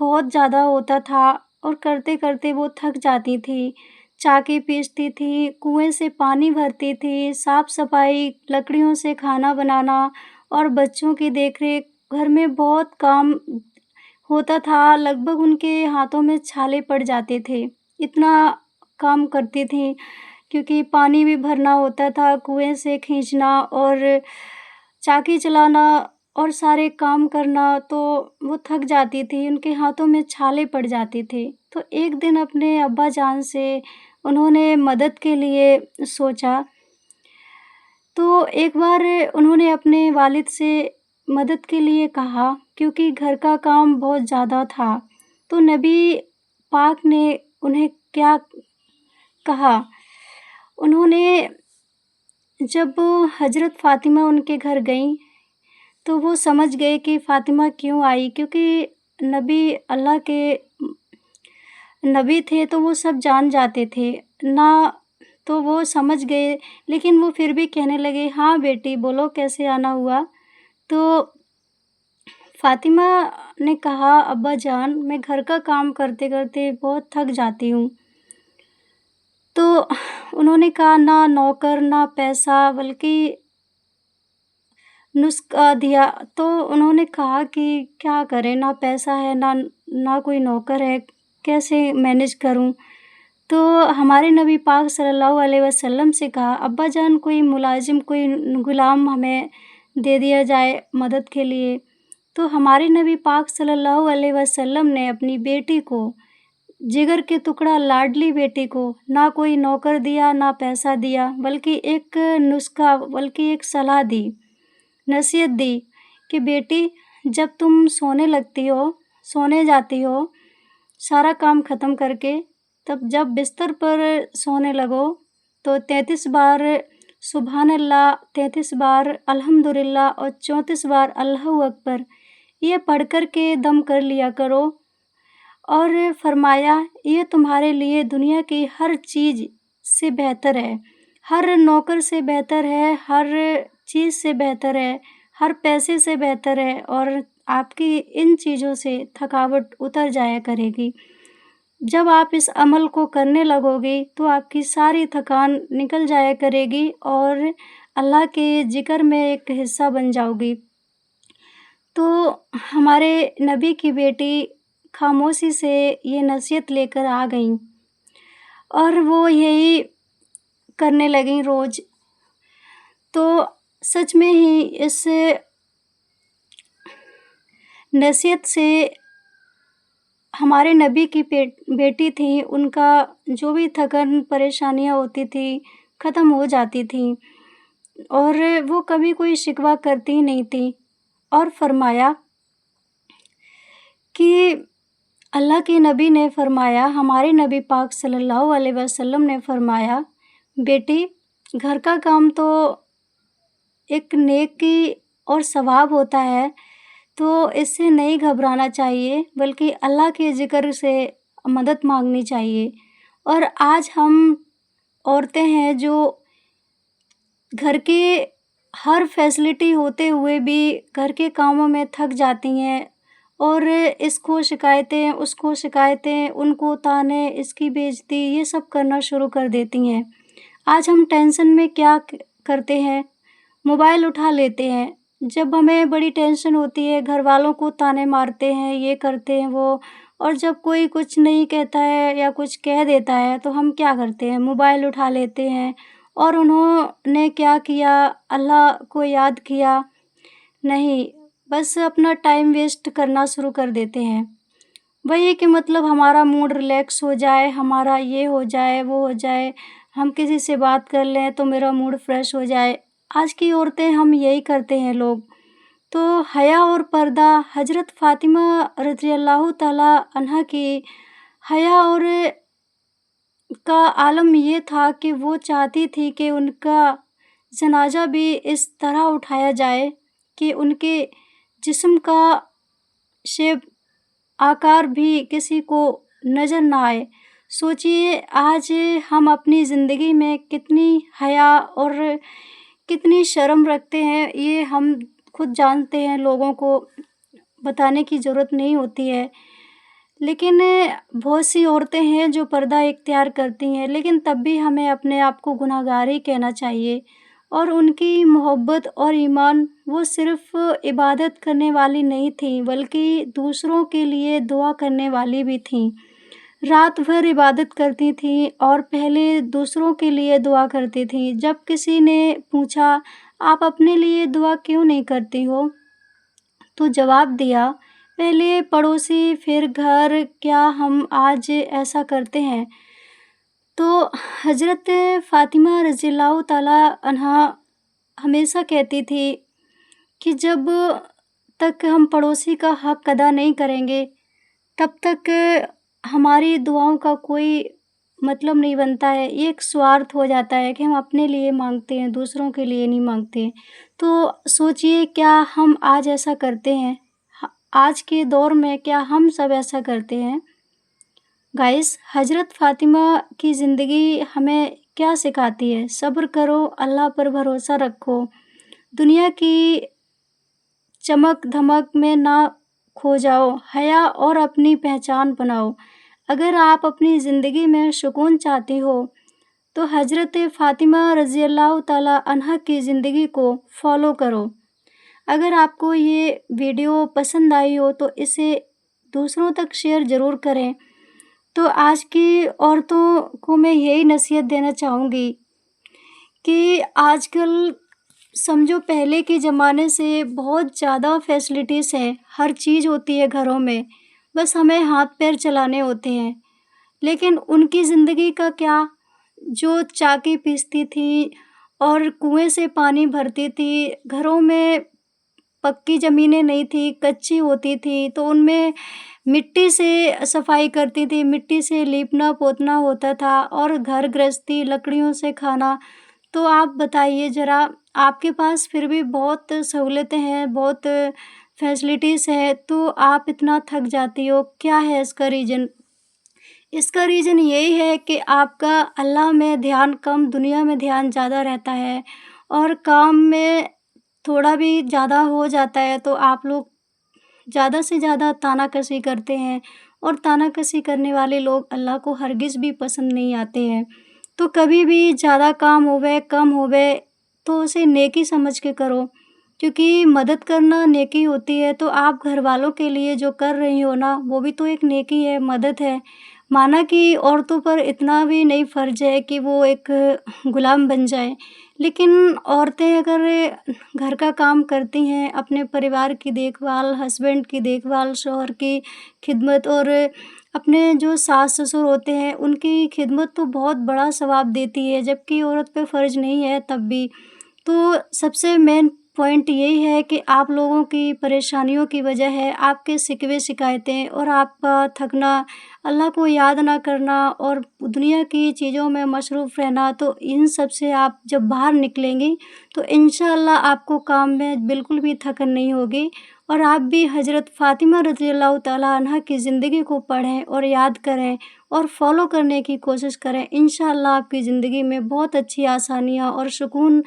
بہت زیادہ ہوتا تھا اور کرتے کرتے وہ تھک جاتی تھیں۔ چاکی پیستی تھیں، کنویں سے پانی بھرتی تھیں، صاف صفائی، لکڑیوں سے کھانا بنانا اور بچوں کی دیکھ ریکھ، گھر میں بہت کام ہوتا تھا۔ لگ بھگ ان کے ہاتھوں میں چھالے پڑ جاتے تھے، اتنا کام کرتی تھیں، کیونکہ پانی بھی بھرنا ہوتا تھا، کنویں سے کھینچنا اور چاکی چلانا اور سارے کام کرنا، تو وہ تھک جاتی تھی، ان کے ہاتھوں میں چھالے پڑ جاتے تھے۔ تو ایک دن اپنے ابا جان سے انہوں نے مدد کے لیے سوچا، تو ایک بار انہوں نے اپنے والد سے مدد کے لیے کہا، کیونکہ گھر کا کام بہت زیادہ تھا۔ تو نبی پاک نے انہیں کیا کہا، انہوں نے جب حضرت فاطمہ ان کے گھر گئیں تو وہ سمجھ گئے کہ فاطمہ کیوں آئی، کیونکہ نبی اللہ کے نبی تھے تو وہ سب جان جاتے تھے نہ، تو وہ سمجھ گئے، لیکن وہ پھر بھی کہنے لگے، ہاں بیٹی بولو کیسے آنا ہوا۔ تو فاطمہ نے کہا، ابا جان میں گھر کا کام کرتے کرتے بہت تھک جاتی ہوں۔ تو انہوں نے کہا، نہ نوکر نہ پیسہ بلکہ نسخہ دیا۔ تو انہوں نے کہا کہ کیا کریں، نہ پیسہ ہے نہ کوئی نوکر ہے، کیسے مینیج کروں۔ تو ہمارے نبی پاک صلی اللہ علیہ وسلم سے کہا، ابا جان کوئی ملازم کوئی غلام ہمیں دے دیا جائے مدد کے لیے۔ تو ہمارے نبی پاک صلی اللہ علیہ وسلم نے اپنی بیٹی کو، جگر کے ٹکڑا لاڈلی بیٹی کو، نہ کوئی نوکر دیا نہ پیسہ دیا، بلکہ ایک نسخہ بلکہ ایک صلاح دی، نصیحت دی کہ بیٹی جب تم سونے جاتی ہو سارا کام ختم کر کے، تب جب بستر پر سونے لگو تو 33 بار سبحان اللہ، 33 بار الحمدللہ اور 34 بار اللہ اکبر یہ پڑھ کر کے دم کر لیا کرو۔ اور فرمایا، یہ تمہارے لیے دنیا کی ہر چیز سے بہتر ہے، ہر نوکر سے بہتر ہے، ہر چیز سے بہتر ہے، ہر پیسے سے بہتر ہے، اور آپ کی ان چیزوں سے تھکاوٹ اتر جایا کرے گی۔ جب آپ اس عمل کو کرنے لگو گی تو آپ کی ساری تھکان نکل جایا کرے گی اور اللہ کے ذکر میں ایک حصہ بن جاؤ گی۔ تو ہمارے نبی کی بیٹی خاموشی سے یہ نصیحت لے کر آ گئیں اور وہ یہی کرنے لگیں روز۔ تو سچ میں ہی اس نصیحت سے ہمارے نبی کی بیٹی تھیں، ان کا جو بھی تھکن پریشانیاں ہوتی تھیں ختم ہو جاتی تھیں اور وہ کبھی کوئی شکوہ کرتی ہی نہیں تھیں۔ اور فرمایا کہ اللہ کے نبی نے فرمایا، ہمارے نبی پاک صلی اللہ علیہ وسلم نے فرمایا، بیٹی گھر کا کام تو ایک نیکی اور ثواب ہوتا ہے، تو اس سے نہیں گھبرانا چاہیے بلکہ اللہ کے ذکر سے مدد مانگنی چاہیے۔ اور آج ہم عورتیں ہیں جو گھر کے ہر فیسلٹی ہوتے ہوئے بھی گھر کے کاموں میں تھک جاتی ہیں اور اس کو شکایتیں اس کو شکایتیں، ان کو تانے، اس کی بے عزتی، یہ سب کرنا شروع کر دیتی ہیں۔ آج ہم ٹینشن میں کیا کرتے ہیں، موبائل اٹھا لیتے ہیں، جب ہمیں بڑی ٹینشن ہوتی ہے گھر والوں کو تانے مارتے ہیں، یہ کرتے ہیں وہ، اور جب کوئی کچھ نہیں کہتا ہے یا کچھ کہہ دیتا ہے تو ہم کیا کرتے ہیں، موبائل اٹھا لیتے ہیں اور انہوں نے کیا کیا، اللہ کو یاد کیا نہیں، بس اپنا ٹائم ویسٹ کرنا شروع کر دیتے ہیں۔ وہی کہ مطلب ہمارا موڈ ریلیکس ہو جائے، ہمارا یہ ہو جائے وہ ہو جائے، ہم کسی سے بات کر لیں تو میرا موڈ فریش ہو جائے۔ آج کی عورتیں ہم یہی کرتے ہیں لوگ۔ تو حیا اور پردہ، حضرت فاطمہ رضی اللہ تعالیٰ عنہا کی حیا اور کا عالم یہ تھا کہ وہ چاہتی تھی کہ ان کا جنازہ بھی اس طرح اٹھایا جائے کہ ان کے جسم کا شیپ آکار بھی کسی کو نظر نہ آئے۔ سوچئے آج ہم اپنی زندگی میں کتنی حیا اور کتنی شرم رکھتے ہیں، یہ ہم خود جانتے ہیں، لوگوں کو بتانے کی ضرورت نہیں ہوتی ہے۔ لیکن بہت سی عورتیں ہیں جو پردہ اختیار کرتی ہیں، لیکن تب بھی ہمیں اپنے آپ کو گناہ گار ہی کہنا چاہیے۔ اور ان کی محبت اور ایمان، وہ صرف عبادت کرنے والی نہیں تھیں بلکہ دوسروں کے لیے دعا کرنے والی بھی تھیں۔ رات بھر عبادت کرتی تھیں اور پہلے دوسروں کے لیے دعا کرتی تھیں۔ جب کسی نے پوچھا، آپ اپنے لیے دعا کیوں نہیں کرتی ہو؟ تو جواب دیا، پہلے پڑوسی پھر گھر، کیا ہم آج ایسا کرتے ہیں؟ تو حضرت فاطمہ رضی اللہ تعالیٰ عنہا ہمیشہ کہتی تھی کہ جب تک ہم پڑوسی کا حق ادا نہیں کریں گے تب تک ہماری دعاؤں کا کوئی مطلب نہیں بنتا ہے۔ یہ ایک سوارتھ ہو جاتا ہے کہ ہم اپنے لیے مانگتے ہیں، دوسروں کے لیے نہیں مانگتے۔ تو سوچئے، کیا ہم آج ایسا کرتے ہیں؟ آج کے دور میں کیا ہم سب ایسا کرتے ہیں؟ گائز، حضرت فاطمہ کی زندگی ہمیں کیا سکھاتی ہے؟ صبر کرو، اللہ پر بھروسہ رکھو، دنیا کی چمک دھمک میں نہ کھو جاؤ، حیا اور اپنی پہچان بناؤ۔ اگر آپ اپنی زندگی میں سکون چاہتی ہو تو حضرت فاطمہ رضی اللہ تعالیٰ عنہا کی زندگی کو فالو کرو۔ اگر آپ کو یہ ویڈیو پسند آئی ہو تو اسے دوسروں تک شیئر ضرور کریں۔ تو آج کی عورتوں کو میں یہی نصیحت دینا چاہوں گی کہ آج کل سمجھو پہلے کے زمانے سے بہت زیادہ فیسلٹیز ہیں، ہر چیز ہوتی ہے گھروں میں، بس ہمیں ہاتھ پیر چلانے ہوتے ہیں۔ لیکن ان کی زندگی کا کیا؟ جو چاکی پیستی تھی اور کنویں سے پانی بھرتی تھی، گھروں میں پکی زمینیں نہیں تھی، کچی ہوتی تھی، تو ان میں مٹی سے صفائی کرتی تھی، مٹی سے لیپنا پوتنا ہوتا تھا، اور گھر گرہستی، لکڑیوں سے کھانا۔ تو آپ بتائیے ذرا، آپ کے پاس پھر بھی بہت سہولتیں ہیں، بہت فیسلٹیز ہیں، تو آپ اتنا تھک جاتی ہو، کیا ہے اس کا ریزن؟ اس کا ریزن یہی ہے کہ آپ کا اللہ میں دھیان کم، دنیا میں دھیان زیادہ رہتا ہے، اور کام میں تھوڑا بھی زیادہ ہو جاتا ہے تو آپ لوگ زیادہ سے زیادہ تانا کسی کرتے ہیں، اور تانا کسی کرنے والے لوگ اللہ کو ہرگز بھی پسند نہیں آتے ہیں۔ تو کبھی بھی زیادہ کام ہوئے کم ہوئے تو اسے نیکی سمجھ کے کرو، کیونکہ مدد کرنا نیکی ہوتی ہے۔ تو آپ گھر والوں کے لیے جو کر رہی ہو نا، وہ بھی تو ایک نیکی ہے، مدد ہے۔ مانا کہ عورتوں پر اتنا بھی نہیں فرض ہے کہ وہ ایک غلام بن جائیں، لیکن عورتیں اگر گھر کا کام کرتی ہیں، اپنے پریوار کی دیکھ بھال، ہسبینڈ کی دیکھ بھال، شوہر کی خدمت، اور اپنے جو ساس سسر ہوتے ہیں ان کی خدمت، تو بہت بڑا ثواب دیتی ہے، جبکہ عورت پہ فرض نہیں ہے تب بھی۔ تو سب سے مین پوائنٹ یہی ہے کہ آپ لوگوں کی پریشانیوں کی وجہ ہے آپ کے شکوے شکایتیں، اور آپ کا تھکنا، اللہ کو یاد نہ کرنا، اور دنیا کی چیزوں میں مصروف رہنا۔ تو ان سب سے آپ جب باہر نکلیں گی تو انشاءاللہ آپ کو کام میں بالکل بھی تھکن نہیں ہوگی، اور آپ بھی حضرت فاطمہ رضی اللہ تعالیٰ عنہا کی زندگی کو پڑھیں اور یاد کریں اور فالو کرنے کی کوشش کریں۔ انشاءاللہ آپ کی زندگی میں بہت اچھی آسانیاں اور سکون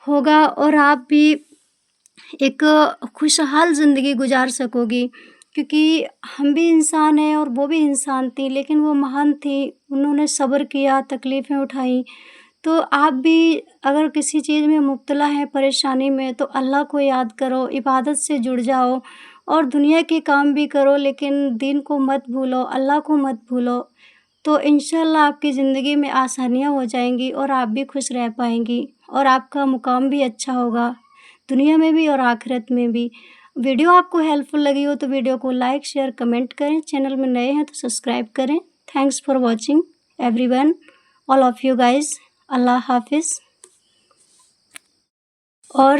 ہوگا، اور آپ بھی ایک خوشحال زندگی گزار سکو گی، کیونکہ ہم بھی انسان ہیں اور وہ بھی انسان تھی، لیکن وہ مہان تھی، انہوں نے صبر کیا، تکلیفیں اٹھائیں۔ تو آپ بھی اگر کسی چیز میں مبتلا ہیں، پریشانی میں، تو اللہ کو یاد کرو، عبادت سے جڑ جاؤ، اور دنیا کے کام بھی کرو، لیکن دین کو مت بھولو، اللہ کو مت بھولو۔ تو انشاءاللہ آپ کی زندگی میں آسانیاں ہو جائیں گی، اور آپ بھی خوش رہ پائیں گی، اور آپ کا مقام بھی اچھا ہوگا، دنیا میں بھی اور آخرت میں بھی۔ ویڈیو آپ کو ہیلپ فل لگی ہو تو ویڈیو کو لائک شیئر کمنٹ کریں، چینل میں نئے ہیں تو سبسکرائب کریں۔ Thanks for watching everyone, all of you guys. اللہ حافظ۔ اور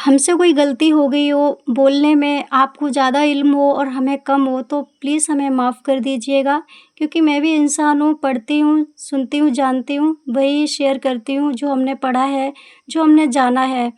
ہم سے کوئی غلطی ہو گئی ہو بولنے میں، آپ کو زیادہ علم ہو اور ہمیں کم ہو، تو پلیز ہمیں معاف کر دیجیے گا، کیونکہ میں بھی انسان ہوں، پڑھتی ہوں، سنتی ہوں، جانتی ہوں، وہی شیئر کرتی ہوں جو ہم نے پڑھا ہے، جو ہم نے جانا ہے۔